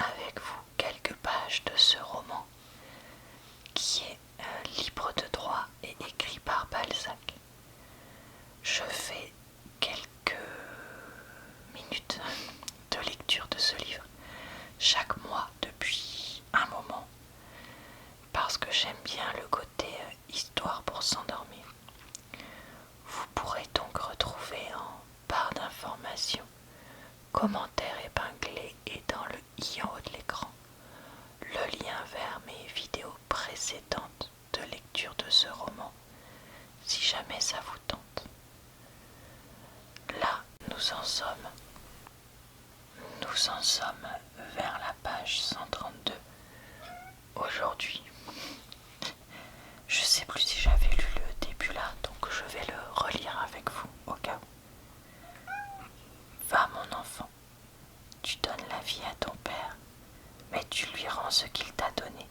avec vous quelques pages de ce roman qui est libre de droit et écrit par Balzac. Je fais quelques minutes de lecture de ce livre chaque mois depuis un moment parce que j'aime bien le côté histoire pour s'endormir. Vous pourrez donc retrouver en barre d'informations, commentaires épinglés et dans le i en haut de l'écran le lien vers mes vidéos précédentes de lecture de ce roman si jamais ça vous tente. Là, nous en sommes vers la page 132 aujourd'hui. Je sais plus si j'avais lu le début là, donc je vais le relire avec vous au cas où. Va mon enfant, tu donnes la vie à ton père, mais tu lui rends ce qu'il t'a donné.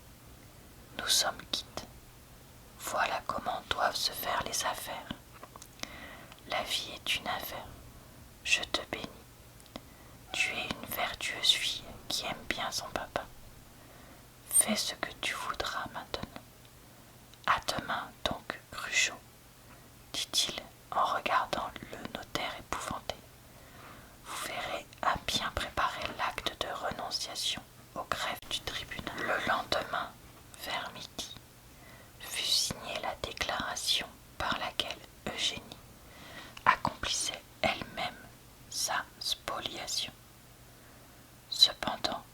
Nous sommes quittes. Voilà comment doivent se faire les affaires. La vie est une affaire. Je te bénis. Tu es une vertueuse fille qui aime bien son papa. Fais ce que tu voudras maintenant. À demain donc, Cruchot, dit-il en regardant le notaire épouvanté. Vous verrez à bien préparer l'acte de renonciation au greffe du tribunal. Le lendemain, vers midi, fut signée la déclaration par laquelle Eugénie accomplissait elle-même sa spoliation. Cependant,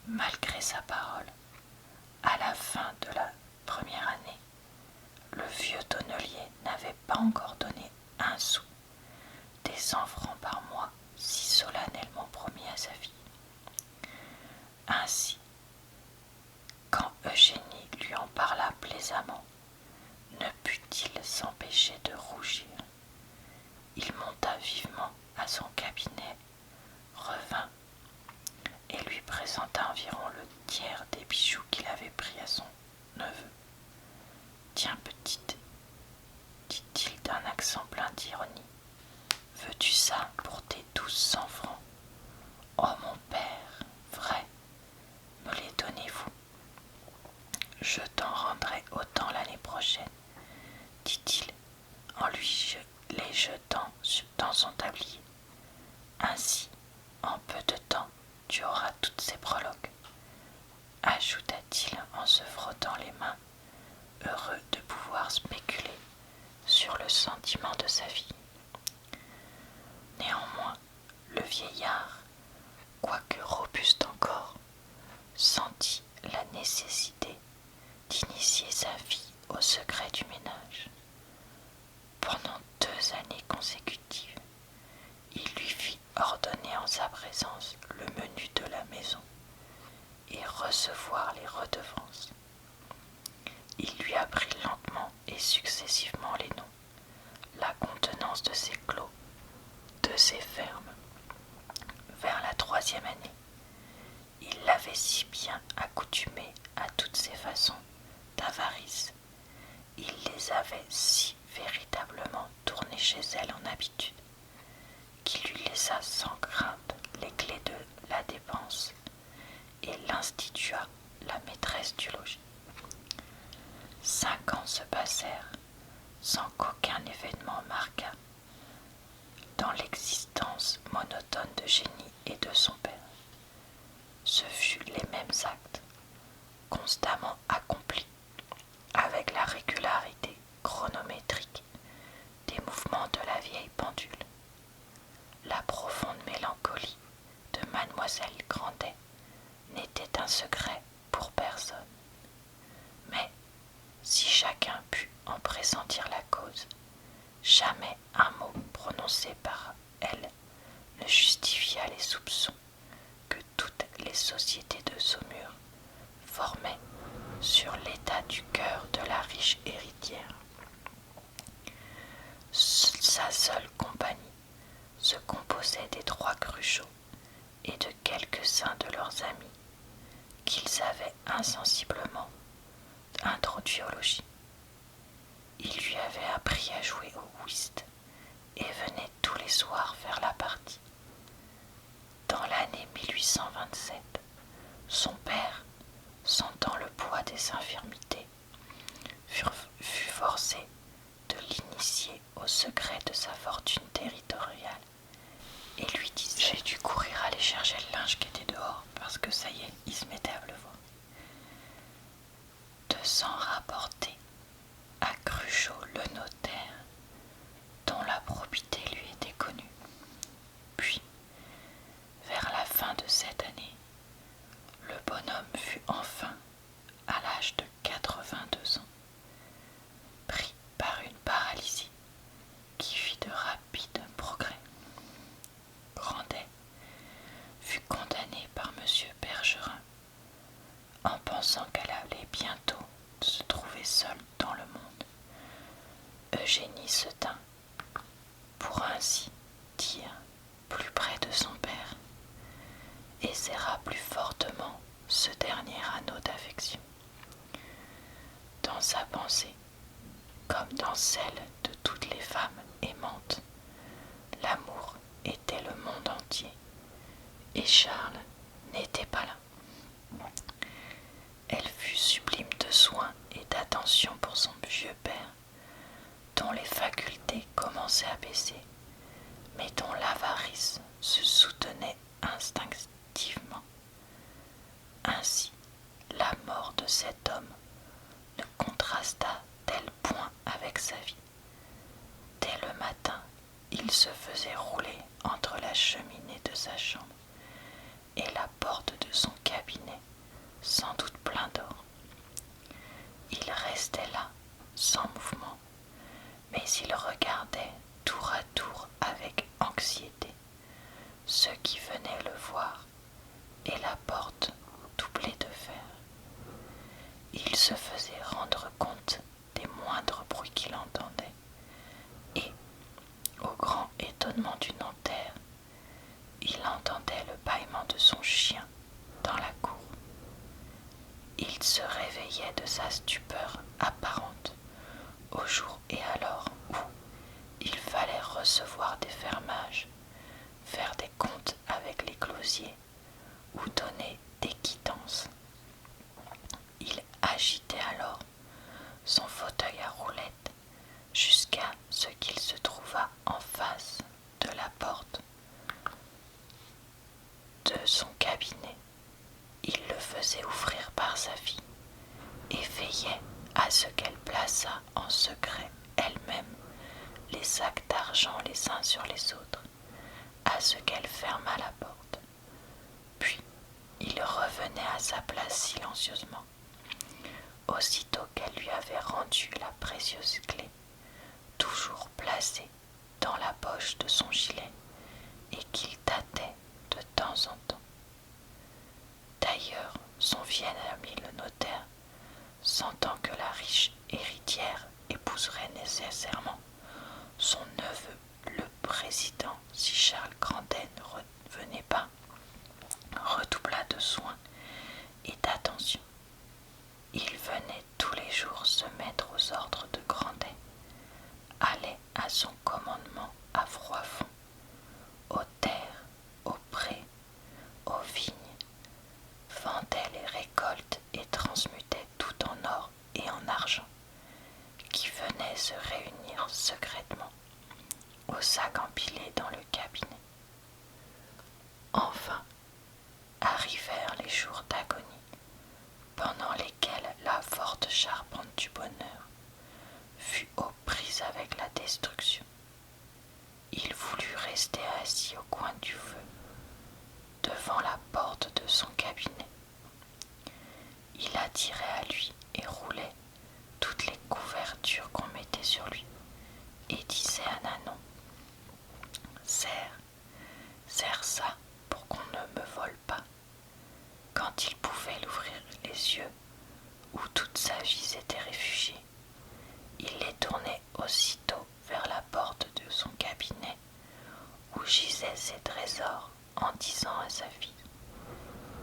malgré sa parole, à la fin de la première année, le vieux tonnelier n'avait pas encore donné un sou des 100 francs par mois si solennellement promis à sa fille. Ainsi, quand Eugénie lui en parla plaisamment, ne put-il s'empêcher de rougir. Il monta vivement à son cabinet, revint et lui présenta environ le tiers des bijoux qu'il avait pris à son neveu. « Tiens, petite, dit-il d'un accent plein d'ironie, veux-tu ça pour tes 1200 francs? Oh mon père, vrai, me les donnez-vous? Je t'en rendrai autant l'année prochaine, dit-il en les jetant dans son tablier. Ainsi, en peu de temps, tu auras toutes ces prologues, ajouta-t-il en se frottant les mains, heureux de pouvoir spéculer sur le sentiment de sa vie. Néanmoins, le vieillard, quoique robuste encore, sentit la nécessité d'initier sa fille au secret du ménage. Pendant 2 années consécutives, il lui fit ordonner en sa présence le menu de la maison et recevoir les redevances. Il lui apprit lentement et successivement les noms, la contenance de ses clos, de ses fermes. Vers la 3e année, il l'avait si bien accoutumée à toutes ces façons d'avarice, il les avait si véritablement tournées chez elle en habitude, qu'il lui laissa sans crainte les clés de la dépense et l'institua la maîtresse du logis. 5 ans se passèrent sans qu'aucun événement marquât dans l'existence monotone de Génie et de son père. Ce furent les mêmes actes, constamment accomplis, avec la régularité chronométrique des mouvements de la vieille pendule. La profonde mélancolie de mademoiselle Grandet n'était un secret pour personne. Mais, si chacun put en pressentir la cause, jamais un mot prononcé par elle ne justifia les soupçons que toutes les sociétés de Saumur formaient sur l'état du cœur de la riche héritière. Sa seule compagnie se composait des 3 Cruchot et de quelques-uns de leurs amis qu'ils avaient insensiblement introduits au logis. Il lui avait appris à jouer au whist et venait tous les soirs faire la partie. Dans l'année 1827, Son père, sentant le poids des infirmités, fut forcé de l'initier au secret de sa fortune territoriale et lui disait: j'ai dû courir aller chercher le linge qui était dehors parce que ça y est, il se mettait à pleuvoir. De s'en rapporter à Cruchot le notaire, dont la probité lui était connue. Puis, vers la fin de cette année, le bonhomme fut enfin, à l'âge de 82 ans, pris par une paralysie qui fit de rapides progrès. Grandet fut condamné par M. Bergerin en pensant qu'elle allait bientôt se trouver seule dans le monde. Eugénie se tint, pour ainsi dire, plus près de son père et serra plus fortement ce dernier anneau d'affection. Dans sa pensée, comme dans celle de toutes les femmes aimantes, l'amour était le monde entier et Charles n'était pas là. Elle fut sublime de soins et d'attention pour son vieux père, dont les facultés commençaient à baisser, mais dont l'avarice se soutenait instinctivement. Ainsi, la mort de cet homme ne contrasta tel point avec sa vie. Dès le matin, il se faisait rouler entre la cheminée de sa chambre et la porte de son cabinet, sans doute plein d'or. Il restait là, sans mouvement, mais il regardait tour à tour avec anxiété ceux qui venaient le voir et la porte doublée de fer. Il se faisait rendre compte des moindres bruits qu'il entendait et, au grand étonnement du notaire, il entendait le bâillement de son chien dans la cour. Il se réveillait de sa stupeur apparente au jour et à l'heure où il fallait recevoir des fermages, faire des comptes avec les closiers ou donner des quittances. Il agitait alors son fauteuil à roulettes jusqu'à ce qu'il se trouvât en face de la porte de son cabinet. Il le faisait ouvrir par sa fille et veillait à ce qu'elle plaçât en secret elle-même les sacs d'argent les uns sur les autres, à ce qu'elle fermât la porte. Puis il revenait à sa place silencieusement, aussitôt qu'elle lui avait rendu la précieuse clé, toujours placée dans la poche de son gilet, et qu'il tâtait de temps en temps. D'ailleurs, son vieil ami le notaire, sentant que la riche héritière épouserait nécessairement son neveu le président si Charles Grandet ne revenait pas, redoubla de soins et d'attention. Il venait tous les jours se mettre aux ordres de Grandet, allait à son commandement à Froidfond, aux terres, aux prés, aux vignes, vendait les récoltes et transmutait tout en or et en argent, qui venaient se réunir secrètement aux sacs empilés dans le cabinet. Enfin, arrivèrent les jours d'agonie, pendant lesquels la forte charpente du bonheur fut aux prises avec la destruction. Il voulut rester assis au coin du feu, devant la porte de son cabinet. Il attirait à lui et roulait toutes les couvertures qu'on mettait sur lui, et disait à Nanon: serre ça pour qu'on ne me vole pas. Quand il pouvait l'ouvrir les yeux, où toute sa vie s'était réfugiée, il les tournait aussitôt vers la porte de son cabinet, où gisaient ses trésors, en disant à sa fille: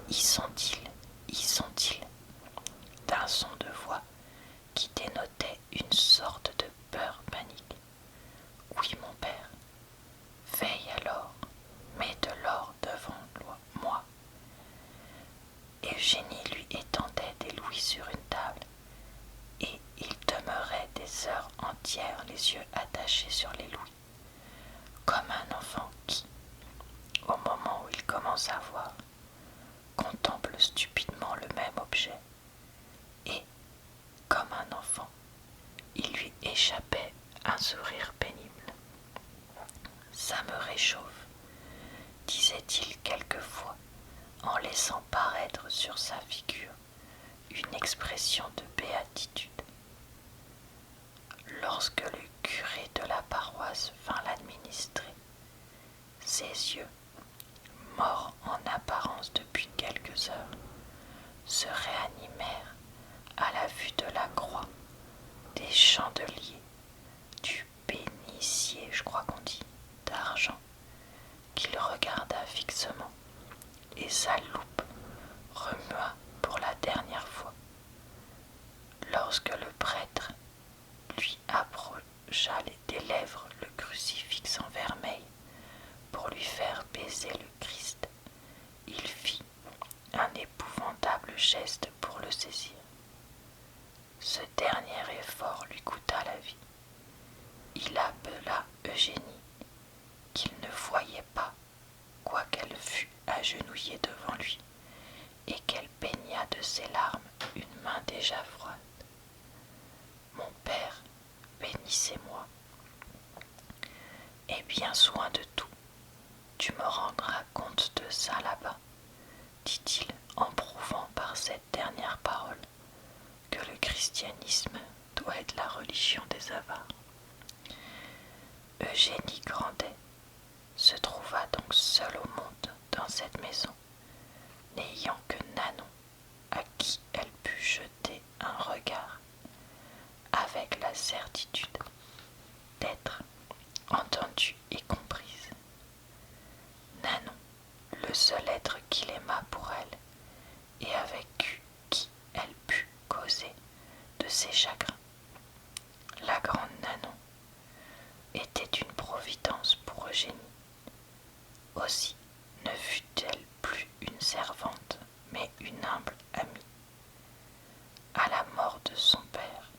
y sont-ils, y sont-ils, d'un son de voix qui dénotait une sorte de peur panique. Oui, mon père. Veille alors, mets de l'or devant moi. Eugénie lui étendait des louis sur une table, et il demeurait des heures entières les yeux attachés sur les louis, comme un enfant qui, au moment où il commence à voir, contemple stupidement le même objet, et, comme un enfant, il lui échappait un sourire pénible. Ça me réchauffe, disait-il quelquefois, en laissant paraître sur sa figure une expression de béatitude. Lorsque le curé de la paroisse vint l'administrer, ses yeux, morts en apparence depuis quelques heures, se réanimèrent à la vue de la croix, des chandeliers, du bénitier, je crois qu'on dit, d'argent, qu'il regarda fixement, et sa loupe remua pour la dernière fois. Lorsque le prêtre lui approcha des lèvres le crucifix en vermeil pour lui faire baiser le Christ, il fit un épouvantable geste pour le saisir. Ce dernier effort lui coûta la vie. Il appela Eugénie, qu'il ne voyait pas, quoiqu'elle fût agenouillée devant lui, et qu'elle baigna de ses larmes une main déjà froide. Mon père, bénissez-moi. Aie bien soin de tout. Tu me rendras compte de ça là-bas, dit-il en prouvant par cette dernière parole que le christianisme doit être la religion des avares. Eugénie Grandet se trouva donc seule au monde dans cette maison, n'ayant que Nanon à qui elle put jeter un regard, avec la certitude d'être entendue et comprise. Nanon, le seul être qu'il aimât pour elle, et avec qui elle put causer de ses chagrins. La grande Nanon était une providence pour Eugénie. Aussi ne fut-elle plus une servante, mais une humble amie. À la mort de son père,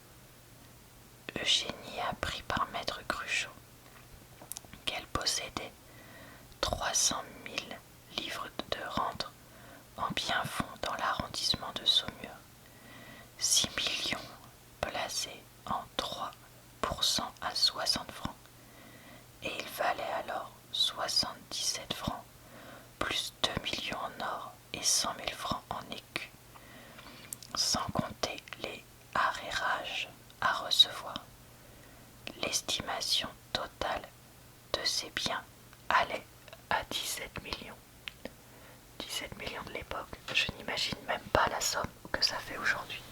Eugénie apprit par maître Cruchot qu'elle possédait 300 000 livres de rente en biens-fonds dans l'arrondissement de Saumur, 6 millions placés en 3% à 60 francs, et il valait alors 77 francs, plus 2 millions en or et 100 000 francs en écus, sans compter les arrérages à recevoir. L'estimation totale de ces biens allait à 17 millions. 17 millions de l'époque, je n'imagine même pas la somme que ça fait aujourd'hui.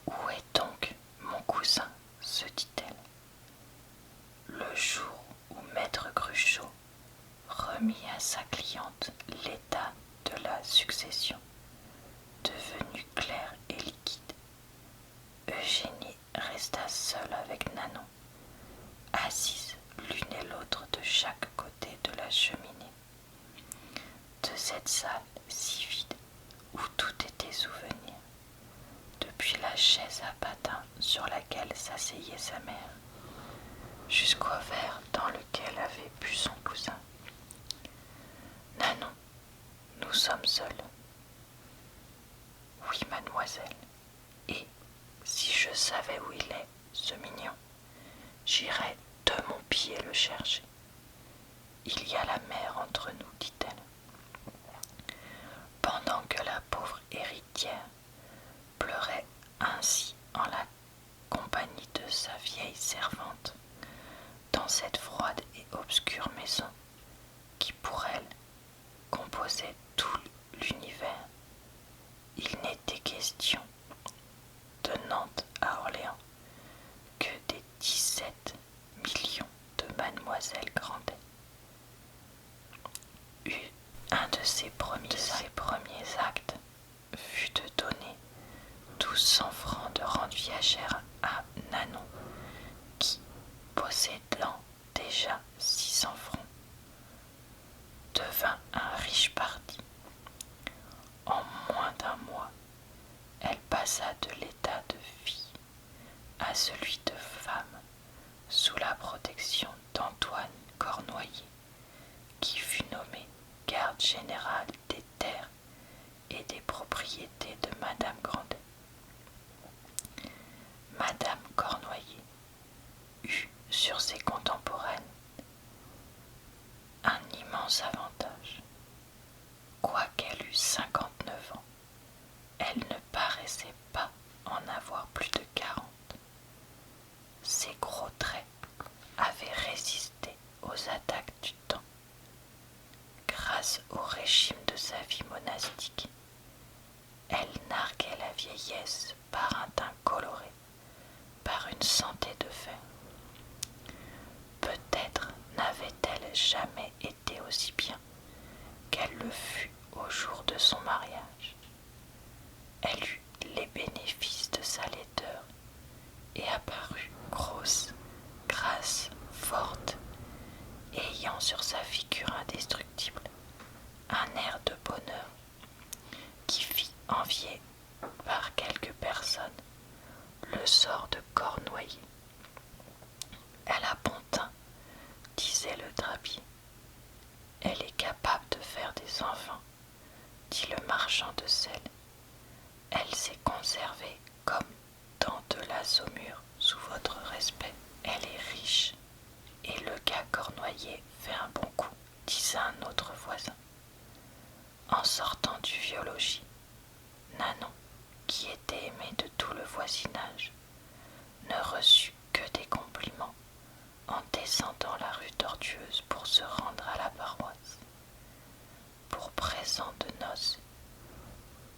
Où est donc mon cousin, se dit-elle. Le jour où maître Cruchot remit à sa cliente l'état de la succession, devenu clair et liquide, Eugénie resta seule avec Nanon, assise l'une et l'autre de chaque côté de la cheminée. De cette salle si vide où tout était souvenir, depuis la chaise à patins sur laquelle s'asseyait sa mère, jusqu'au verre dans lequel avait bu son cousin. Nanon, nous sommes seuls. Oui, mademoiselle, et si je savais où il est, ce mignon, j'irais de mon pied le chercher. Il y a la mer entre nous, dit-elle. Pendant que la pauvre héritière pleurait ainsi en la compagnie de sa vieille servante, dans cette froide et obscure maison qui pour elle composait tout l'univers, il n'était question de Nantes à Orléans que des 17 millions de mademoiselle Grandet. Un de ses premiers actes fut de donner 1200 francs de rente viagère à Nanon, qui, possédant déjà 600 francs, passa de l'état de fille à celui de femme sous la protection d'Antoine Cornoiller, qui fut nommé garde général des terres et des propriétés de Madame Grandet. Madame Cornoiller eut sur ses contemporaines un immense avantage. Quoiqu'elle eût 59 ans, elle ne paraissait pas en avoir plus de 40. Ses gros traits avaient résisté aux attaques du temps. Grâce au régime de sa vie monastique, elle narguait la vieillesse par un teint coloré, par une santé de fer. Peut-être n'avait-elle jamais été aussi bien qu'elle le fut au jour de son mariage. Elle eut les bénéfices de sa laideur et apparut grosse, grasse, forte, ayant sur sa figure indestructible un air de bonheur qui fit envier par quelques personnes le sort de Cornoiller. Elle a bon teint, disait le drapier. Elle est capable de faire des enfants, dit le marchand de sel. Elle s'est conservée comme dans de la saumure sous votre respect. Elle est riche, et le gars Cornoiller fait un bon coup, disait un autre voisin. En sortant du vieux-logis, Nanon, qui était aimée de tout le voisinage, ne reçut que des compliments en descendant la rue tortueuse pour se rendre à la paroisse. Pour présent de noces,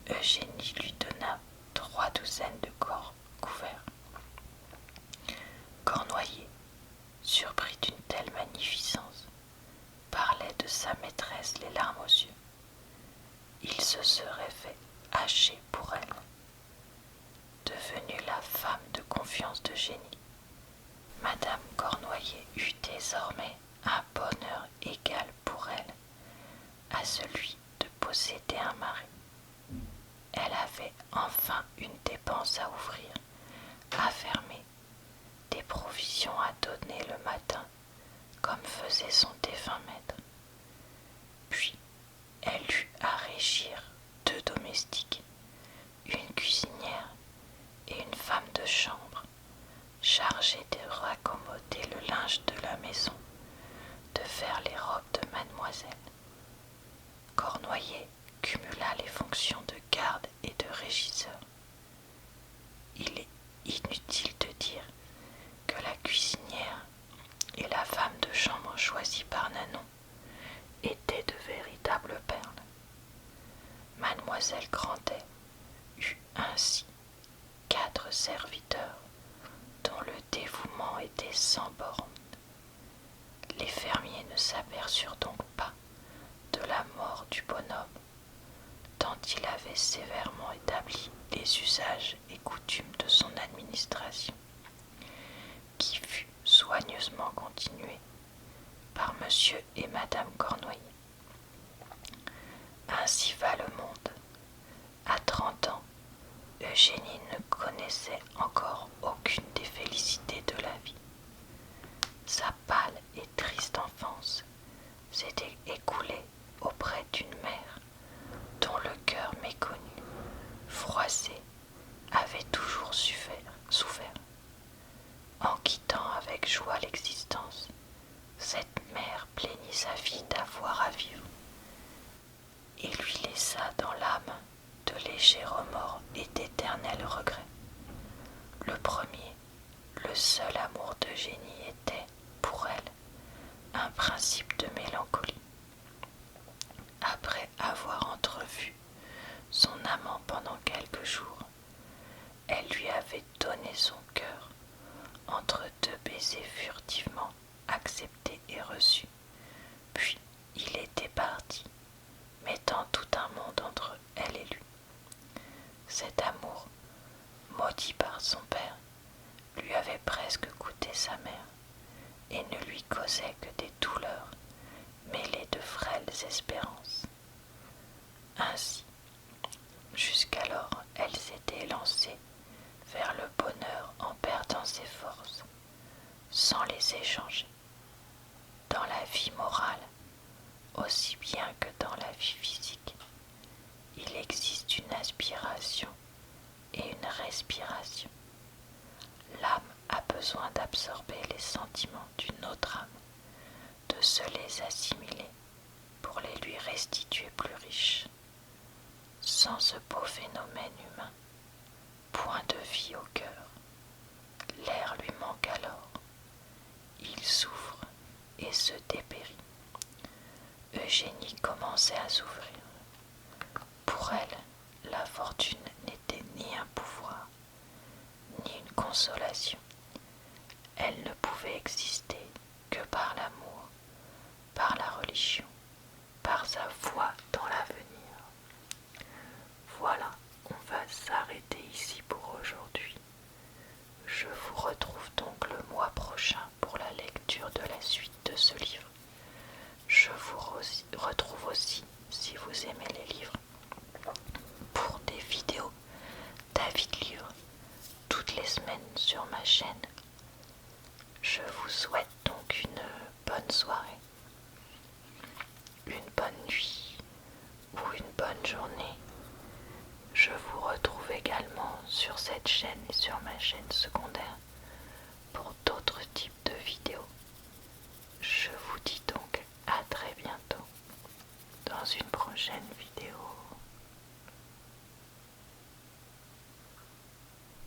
Eugénie lui donna 3 douzaines de corps couverts. Cornoiller, surpris d'une telle magnificence, parlait de sa maîtresse les larmes aux yeux. Il se serait fait hacher pour elle. Devenue la femme de confiance d'Eugénie, Madame Cornoiller eut désormais un bonheur égal pour elle à celui de posséder un mari. Elle avait enfin une dépense à ouvrir, à fermer, des provisions à donner le matin, comme faisait son défunt maître. Puis elle eut à régir 2 domestiques, une cuisinière et une femme de chambre, chargée de raccommoder le linge de la maison, de faire les robes de mademoiselle. Cornoiller cumula les fonctions de garde et de régisseur. Il est inutile de dire que la cuisinière et la femme de chambre choisie par Nanon étaient de véritables perles. Mademoiselle Grandet eut ainsi 4 serviteurs dont le dévouement était sans bornes. Les fermiers ne s'aperçurent donc pas de la mort du bonhomme, tant il avait sévèrement établi les usages et coutumes de son administration, qui fut soigneusement continuée par monsieur et madame Cornoiller. Ainsi va le monde. À 30 ans, Eugénie ne connaissait encore aucune des félicités de la vie. Sa pâle et triste enfance s'était écoulée auprès d'une mère dont le cœur méconnu, froissé, avait toujours souffert. En quittant avec joie l'existence, cette mère plaignit sa fille d'avoir à vivre et lui laissa dans l'âme de légers remords et d'éternels regrets. Le premier, le seul amour d'Eugénie était, pour elle, un principe de mélancolie. Après avoir entrevu son amant pendant quelques jours, elle lui avait donné son cœur entre 2 baisers furtivement acceptés et reçus. Puis il était parti, mettant tout un monde entre elle et lui. Cet amour, maudit par son père, lui avait presque coûté sa mère et ne lui causait que des douleurs mêlées de frêles espérances. Ainsi, jusqu'alors, elle s'était lancée sans ce beau phénomène humain. Point de vie au cœur. L'air lui manque alors. Il souffre et se dépérit. Eugénie commençait à souffrir. Pour elle, la fortune n'était ni un pouvoir, ni une consolation. Elle ne pouvait exister que par l'amour, par la religion, par sa foi dans l'avenir. Voilà, on va s'arrêter ici pour aujourd'hui. Je vous retrouve donc le mois prochain pour la lecture de la suite de ce livre. Je vous retrouve aussi, si vous aimez les livres, pour des vidéos David Livre toutes les semaines sur ma chaîne. Je vous souhaite donc une bonne soirée, une bonne nuit ou une bonne journée. Je vous retrouve également sur cette chaîne et sur ma chaîne secondaire